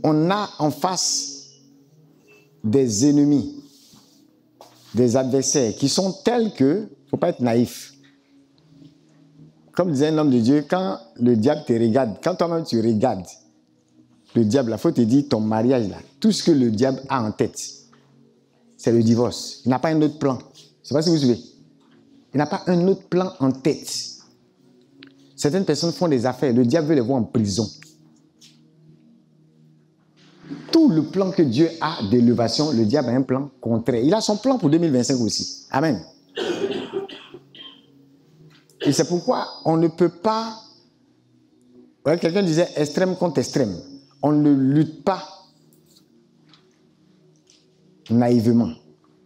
on a en face des ennemis, des adversaires qui sont tels que, il ne faut pas être naïf. Comme disait un homme de Dieu, quand le diable te regarde, quand toi-même tu regardes le diable, il faut te dire ton mariage là, tout ce que le diable a en tête, c'est le divorce. Il n'a pas un autre plan. Je ne sais pas si vous suivez. Il n'a pas un autre plan en tête. Certaines personnes font des affaires, le diable veut les voir en prison. Tout le plan que Dieu a d'élévation, le diable a un plan contraire. Il a son plan pour 2025 aussi. Amen. Et c'est pourquoi on ne peut pas... Ouais, quelqu'un disait extrême contre extrême. On ne lutte pas naïvement.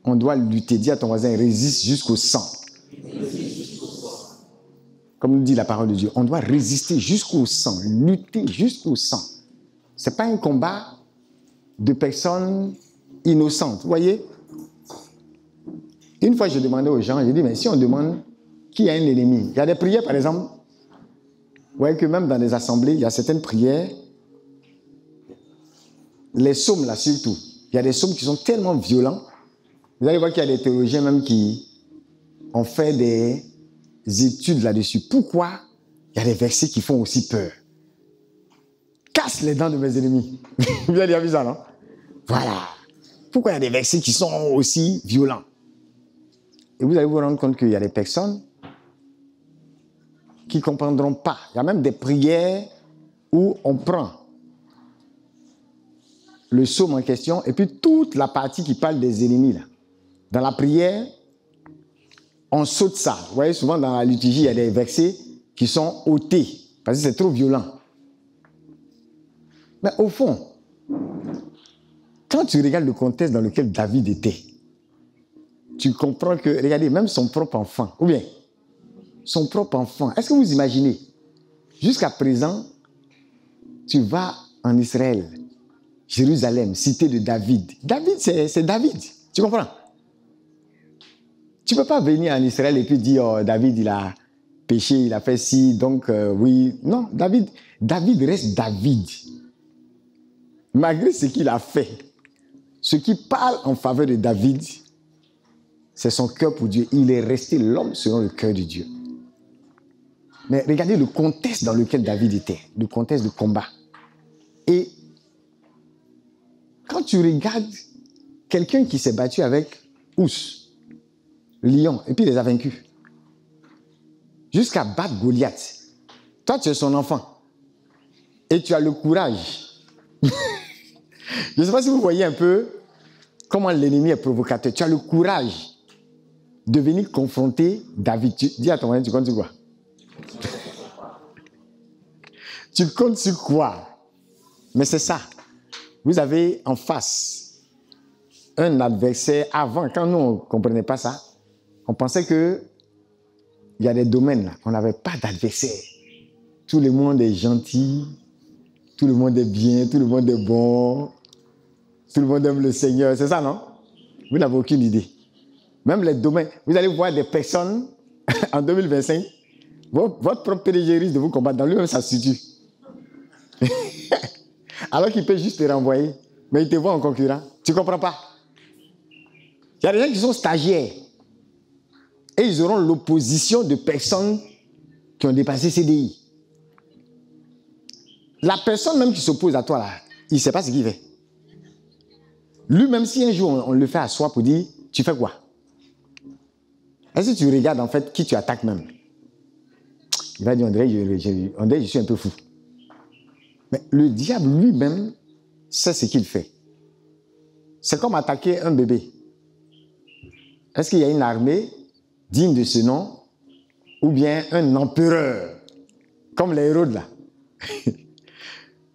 On doit lutter. Dis à ton voisin, résiste jusqu'au sang. Comme nous dit la parole de Dieu, on doit résister jusqu'au sang, lutter jusqu'au sang. Ce n'est pas un combat de personnes innocentes. Vous voyez? Une fois, je demandais aux gens, j'ai dit, mais si on demande qui a un ennemi, il y a des prières, par exemple. Vous voyez que même dans les assemblées, il y a certaines prières, les psaumes là surtout, il y a des psaumes qui sont tellement violents. Vous allez voir qu'il y a des théologiens même qui ont fait des études là-dessus. Pourquoi il y a des versets qui font aussi peur? Casse les dents de mes ennemis. Vous avez déjà vu ça, non? Voilà. Pourquoi il y a des versets qui sont aussi violents? Et vous allez vous rendre compte qu'il y a des personnes qui ne comprendront pas. Il y a même des prières où on prend le psaume en question et puis toute la partie qui parle des ennemis. Là. Dans la prière, on saute ça. Vous voyez, souvent dans la liturgie, il y a des versets qui sont ôtés parce que c'est trop violent. Mais au fond, quand tu regardes le contexte dans lequel David était, tu comprends que, regardez, même son propre enfant, ou bien son propre enfant, est-ce que vous imaginez, jusqu'à présent, tu vas en Israël, Jérusalem, cité de David. David, c'est David, tu comprends? Tu ne peux pas venir en Israël et puis dire, oh, David, il a péché, il a fait ci, donc oui. Non, David reste David. Malgré ce qu'il a fait, ce qui parle en faveur de David, c'est son cœur pour Dieu. Il est resté l'homme selon le cœur de Dieu. Mais regardez le contexte dans lequel David était, le contexte de combat. Et quand tu regardes quelqu'un qui s'est battu avec Ous, lion, et puis il les a vaincus, jusqu'à battre Goliath, toi tu es son enfant, et tu as le courage. Je ne sais pas si vous voyez un peu comment l'ennemi est provocateur. Tu as le courage de venir confronter David. Dis à ton voisin, tu comptes sur quoi? Tu comptes sur quoi? Mais c'est ça. Vous avez en face un adversaire. Avant, quand nous, on ne comprenait pas ça, on pensait qu'il y a des domaines là, on n'avait pas d'adversaire. Tout le monde est gentil, tout le monde est bien, tout le monde est bon, tout le monde aime le Seigneur. C'est ça, non? Vous n'avez aucune idée. Même les domaines, vous allez voir des personnes en 2025, votre propre PDG risque de vous combattre, dans lui-même ça se situe. Alors qu'il peut juste te renvoyer, mais il te voit en concurrent. Tu ne comprends pas? Il y a des gens qui sont stagiaires et ils auront l'opposition de personnes qui ont dépassé CDI. La personne même qui s'oppose à toi, là, il ne sait pas ce qu'il fait. Lui, même si un jour on le fait à soi pour dire, tu fais quoi? Est-ce que tu regardes en fait qui tu attaques même? Il va dire, on dirait que je suis un peu fou. Mais le diable lui-même sait ce qu'il fait. C'est comme attaquer un bébé. Est-ce qu'il y a une armée digne de ce nom ou bien un empereur comme les Hérodes là?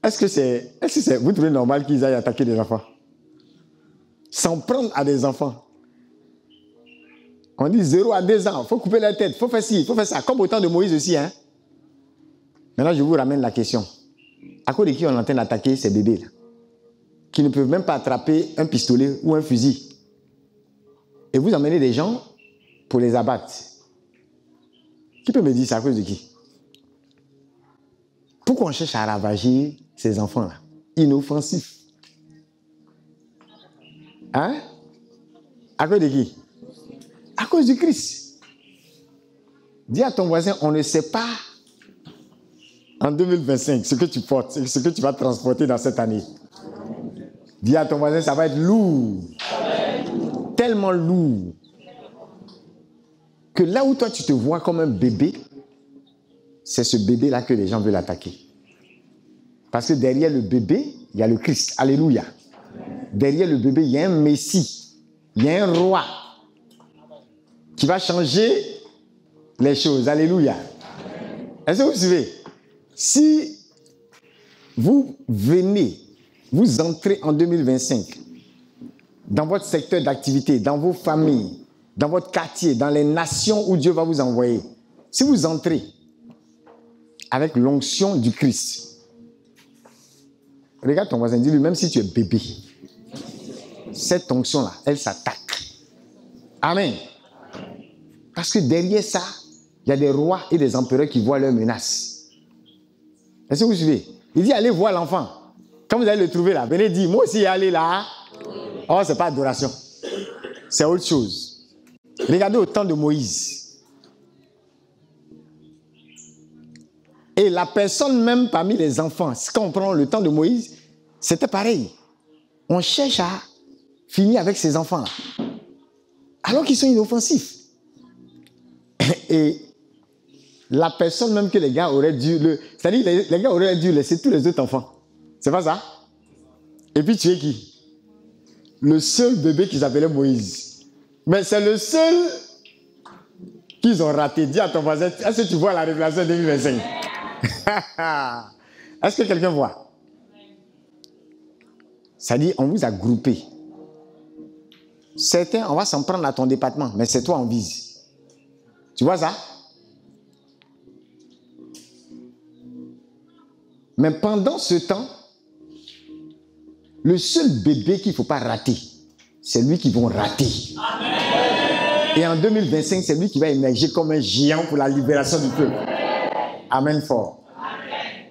Est-ce que c'est vous trouvez normal qu'ils aillent attaquer des enfants? S'en prendre à des enfants. On dit 0 à 2 ans, il faut couper la tête, il faut faire ci, il faut faire ça. Comme au temps de Moïse aussi. Hein? Maintenant, je vous ramène la question. À cause de qui on est en train d'attaquer ces bébés-là, qui ne peuvent même pas attraper un pistolet ou un fusil. Et vous emmenez des gens pour les abattre. Qui peut me dire c'est à cause de qui? Pourquoi on cherche à ravager ces enfants-là? inoffensif. Hein? À cause de qui? À cause du Christ. Dis à ton voisin, on ne sait pas en 2025 ce que tu portes, ce que tu vas transporter dans cette année. Dis à ton voisin, ça va être lourd. Tellement lourd. Que là où toi tu te vois comme un bébé, c'est ce bébé-là que les gens veulent attaquer. Parce que derrière le bébé, il y a le Christ. Alléluia. Derrière le bébé, il y a un Messie. Il y a un roi qui va changer les choses. Alléluia. Est-ce que vous suivez? Si vous venez, vous entrez en 2025 dans votre secteur d'activité, dans vos familles, dans votre quartier, dans les nations où Dieu va vous envoyer, si vous entrez avec l'onction du Christ, regarde ton voisin, dis-lui, même si tu es bébé, cette onction-là, elle s'attaque. Amen. Parce que derrière ça, il y a des rois et des empereurs qui voient leurs menaces. Est-ce que vous suivez? Il dit, allez voir l'enfant. Quand vous allez le trouver là, venez dire, moi aussi, allez là. Oh, c'est pas adoration. C'est autre chose. Regardez au temps de Moïse. Et la personne même parmi les enfants, quand on prend le temps de Moïse, c'était pareil. On cherche à finir avec ces enfants-là. Alors qu'ils sont inoffensifs. Et la personne même que les gars auraient dû... C'est-à-dire les gars auraient dû laisser tous les autres enfants. C'est pas ça? Et puis tu es qui? Le seul bébé qu'ils appelaient Moïse. Mais c'est le seul qu'ils ont raté. Dis à ton voisin, est-ce que tu vois la révélation 2025? Est-ce que quelqu'un voit? C'est-à-dire, on vous a groupé. Certains, on va s'en prendre à ton département, mais c'est toi en vise. Tu vois ça? Mais pendant ce temps, le seul bébé qu'il ne faut pas rater, c'est lui qu'ils vont rater. Amen. Et en 2025, c'est lui qui va émerger comme un géant pour la libération du peuple. Amen fort. Amen.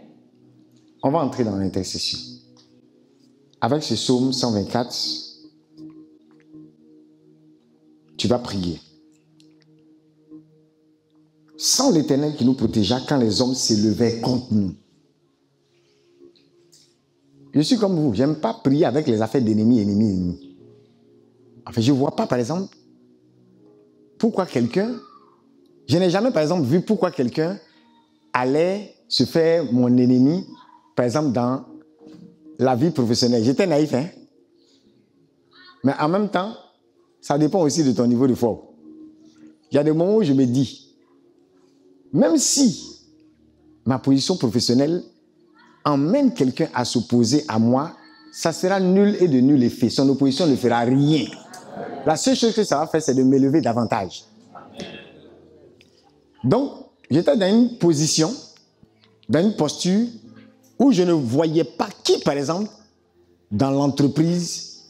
On va entrer dans l'intercession. Avec ce psaume 124, tu vas prier. Sans l'Éternel qui nous protégea quand les hommes s'élevaient contre nous. Je suis comme vous, je n'aime pas prier avec les affaires d'ennemis. Enfin, je ne vois pas, par exemple, pourquoi quelqu'un... Je n'ai jamais, par exemple, vu pourquoi quelqu'un allait se faire mon ennemi, par exemple, dans la vie professionnelle. J'étais naïf, hein? Mais en même temps, ça dépend aussi de ton niveau de foi. Il y a des moments où je me dis, même si ma position professionnelle emmène quelqu'un à s'opposer à moi, ça sera nul et de nul effet. Son opposition ne fera rien. La seule chose que ça va faire, c'est de m'élever davantage. Donc, j'étais dans une position, dans une posture où je ne voyais pas qui, par exemple, dans l'entreprise,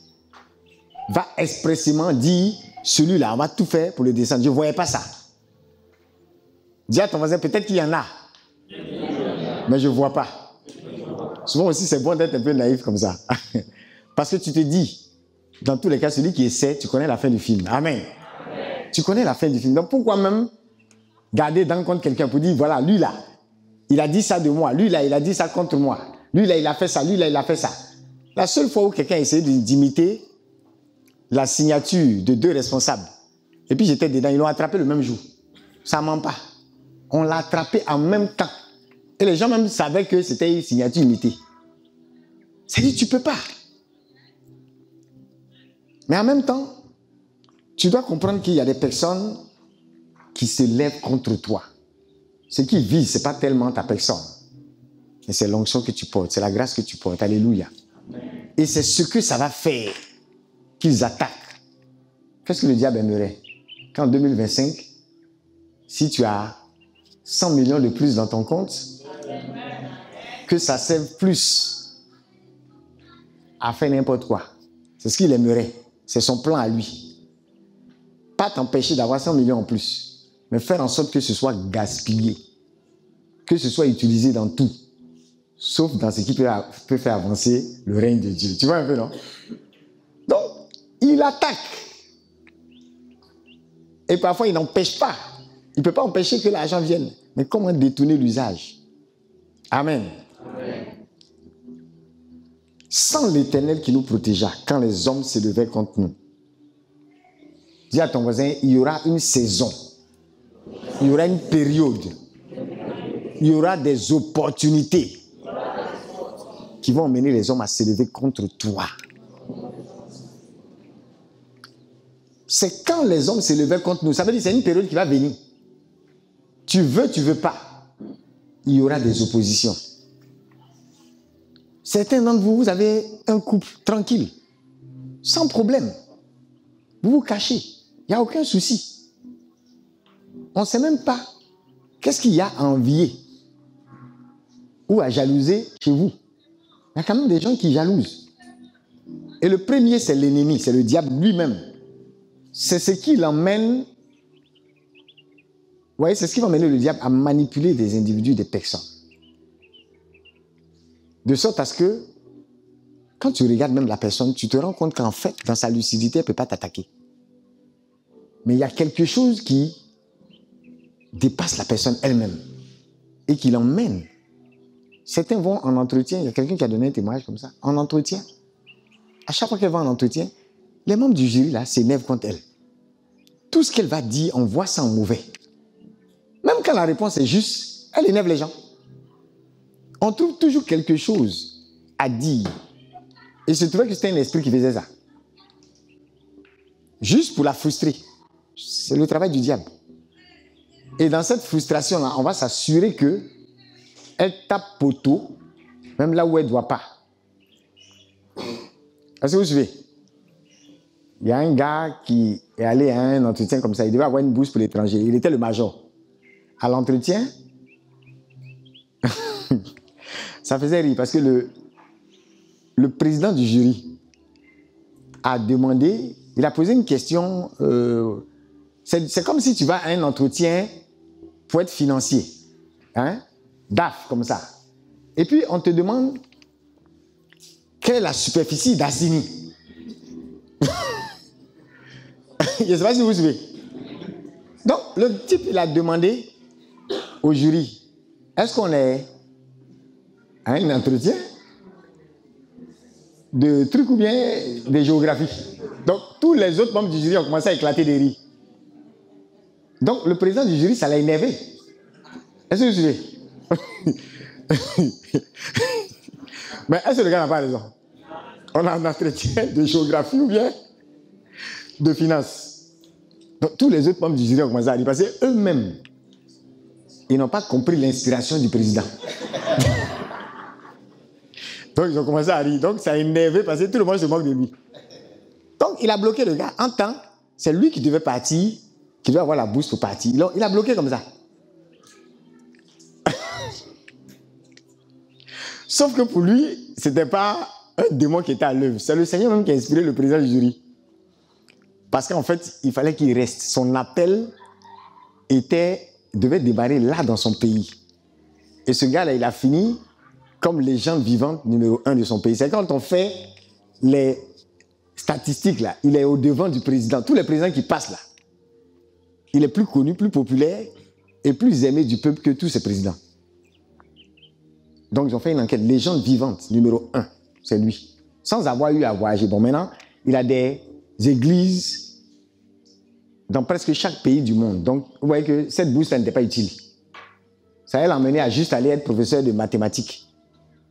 va expressément dire, celui-là, on va tout faire pour le descendre. Je ne voyais pas ça. Dis à ton voisin, peut-être qu'il y en a, mais je ne vois pas. Souvent aussi, c'est bon d'être un peu naïf comme ça. Parce que tu te dis, dans tous les cas, celui qui essaie, tu connais la fin du film. Amen. Tu connais la fin du film. Donc pourquoi même garder dans le compte quelqu'un pour dire, voilà, lui là, il a dit ça de moi. Lui là, il a dit ça contre moi. Lui là, il a fait ça. Lui là, il a fait ça. La seule fois où quelqu'un a essayé d'imiter la signature de 2 responsables, et puis j'étais dedans, ils l'ont attrapé le même jour. Ça ne ment pas. On l'a attrapé en même temps. Et les gens même savaient que c'était une signature imitée. C'est-à-dire, tu ne peux pas. Mais en même temps, tu dois comprendre qu'il y a des personnes qui se lèvent contre toi. Ce qui vise, ce n'est pas tellement ta personne. Mais c'est l'onction que tu portes, c'est la grâce que tu portes. Alléluia. Et c'est ce que ça va faire qu'ils attaquent. Qu'est-ce que le diable aimerait? Qu'en 2025, si tu as 100 millions de plus dans ton compte, que ça serve plus à faire n'importe quoi. C'est ce qu'il aimerait. C'est son plan à lui. Pas t'empêcher d'avoir 100 millions en plus, mais faire en sorte que ce soit gaspillé, que ce soit utilisé dans tout. sauf dans ce qui peut faire avancer le règne de Dieu. Tu vois un peu, non? Donc, il attaque. Et parfois, il n'empêche pas. Il ne peut pas empêcher que l'argent vienne. Mais comment détourner l'usage? Amen. Amen. Sans l'Éternel qui nous protégea, quand les hommes s'élevaient contre nous. Dis à ton voisin, il y aura une saison. Il y aura une période. Il y aura des opportunités qui vont emmener les hommes à s'élever contre toi. C'est quand les hommes s'élevaient contre nous. Ça veut dire que c'est une période qui va venir. Tu veux pas. Il y aura des oppositions. Certains d'entre vous, vous avez un couple tranquille, sans problème. Vous vous cachez. Il n'y a aucun souci. On ne sait même pas qu'est-ce qu'il y a à envier ou à jalouser chez vous. Il y a quand même des gens qui jalousent. Et le premier, c'est l'ennemi, c'est le diable lui-même. C'est ce qui l'emmène, vous voyez, c'est ce qui va amener le diable à manipuler des individus, des personnes. De sorte à ce que, quand tu regardes même la personne, tu te rends compte qu'en fait, dans sa lucidité, elle ne peut pas t'attaquer. Mais il y a quelque chose qui dépasse la personne elle-même et qui l'emmène. Certains vont en entretien, il y a quelqu'un qui a donné un témoignage comme ça, en entretien. À chaque fois qu'elle va en entretien, les membres du jury là s'énervent contre elle. Tout ce qu'elle va dire, on voit ça en mauvais. Même quand la réponse est juste, elle énerve les gens. On trouve toujours quelque chose à dire. Et je trouvais que c'était un esprit qui faisait ça. Juste pour la frustrer. C'est le travail du diable. Et dans cette frustration-là, on va s'assurer qu'elle tape poteau, même là où elle ne doit pas. Est-ce que vous suivez? Il y a un gars qui est allé à un entretien comme ça. Il devait avoir une bourse pour l'étranger. Il était le major. À l'entretien, ça faisait rire parce que le président du jury a demandé, il a posé une question. C'est comme si tu vas à un entretien pour être financier. Hein? DAF, comme ça. Et puis, on te demande quelle est la superficie d'Assini. Je ne sais pas si vous suivez. Donc, le type, il a demandé au jury, est-ce qu'on est à un entretien de trucs ou bien de géographie? Donc, tous les autres membres du jury ont commencé à éclater des rires. Donc, le président du jury, ça l'a énervé. Est-ce que vous suivez? Mais est-ce que le gars n'a pas raison? On a un entretien de géographie ou bien de finance. Donc, tous les autres membres du jury ont commencé à dire parce qu'eux-mêmes, ils n'ont pas compris l'inspiration du président. Donc, ils ont commencé à rire. Donc, ça a énervé parce que tout le monde se moque de lui. Donc, il a bloqué le gars. En temps, c'est lui qui devait partir, qui devait avoir la bourse pour partir. Donc, il a bloqué comme ça. Sauf que pour lui, ce n'était pas un démon qui était à l'œuvre. C'est le Seigneur même qui a inspiré le président du jury. Parce qu'en fait, il fallait qu'il reste. Son appel devait démarrer là dans son pays. Et ce gars-là, il a fini comme légende vivante numéro 1 de son pays. C'est quand on fait les statistiques, là, il est au-devant du président. Tous les présidents qui passent là, il est plus connu, plus populaire et plus aimé du peuple que tous ces présidents. Donc, ils ont fait une enquête. Légende vivante numéro 1, c'est lui. Sans avoir eu à voyager. Bon, maintenant, il a des églises dans presque chaque pays du monde. Donc, vous voyez que cette bourse n'était pas utile. Ça l'a emmené à juste aller être professeur de mathématiques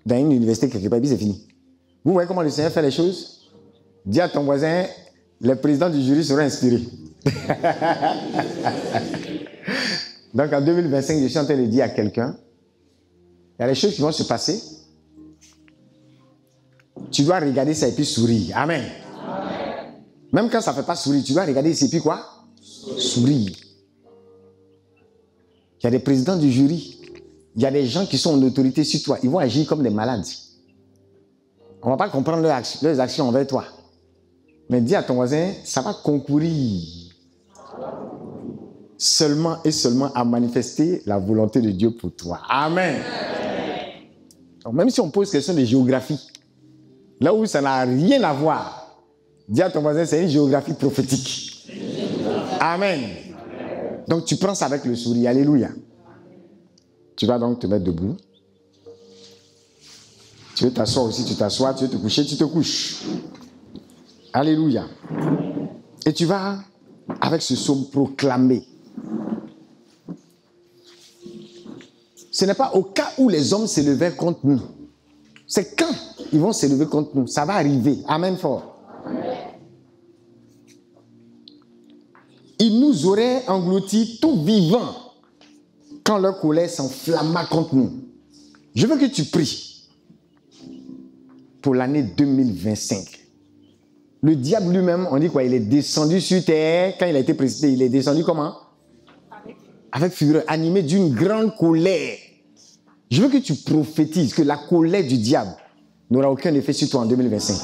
dans une université quelque part, et puis c'est fini. Vous voyez comment le Seigneur fait les choses? Dis à ton voisin, les présidents du jury seront inspirés. Donc, en 2025, je suis en train de dire à quelqu'un, il y a des choses qui vont se passer. Tu dois regarder ça et puis sourire. Amen. Amen. Même quand ça ne fait pas sourire, tu dois regarder ça et puis quoi? Sourire. Il y a des présidents du jury. Il y a des gens qui sont en autorité sur toi. Ils vont agir comme des malades. On ne va pas comprendre leurs actions envers toi. Mais dis à ton voisin, ça va concourir seulement et seulement à manifester la volonté de Dieu pour toi. Amen. Donc, même si on pose question de géographie, là où ça n'a rien à voir, dis à ton voisin, c'est une géographie prophétique. Amen. Donc tu prends ça avec le sourire. Alléluia. Tu vas donc te mettre debout. Tu veux t'asseoir aussi, tu t'assois. Tu veux te coucher, tu te couches. Alléluia. Et tu vas, avec ce psaume, proclamer. Ce n'est pas au cas où les hommes s'élevaient contre nous. C'est quand ils vont s'élever contre nous. Ça va arriver. Amen fort. Ils nous auraient engloutis tout vivants quand leur colère s'enflamma contre nous. Je veux que tu pries pour l'année 2025. Le diable lui-même, on dit quoi? Il est descendu sur terre. Quand il a été précipité, il est descendu comment? Avec fureur, animé d'une grande colère. Je veux que tu prophétises que la colère du diable n'aura aucun effet sur toi en 2025.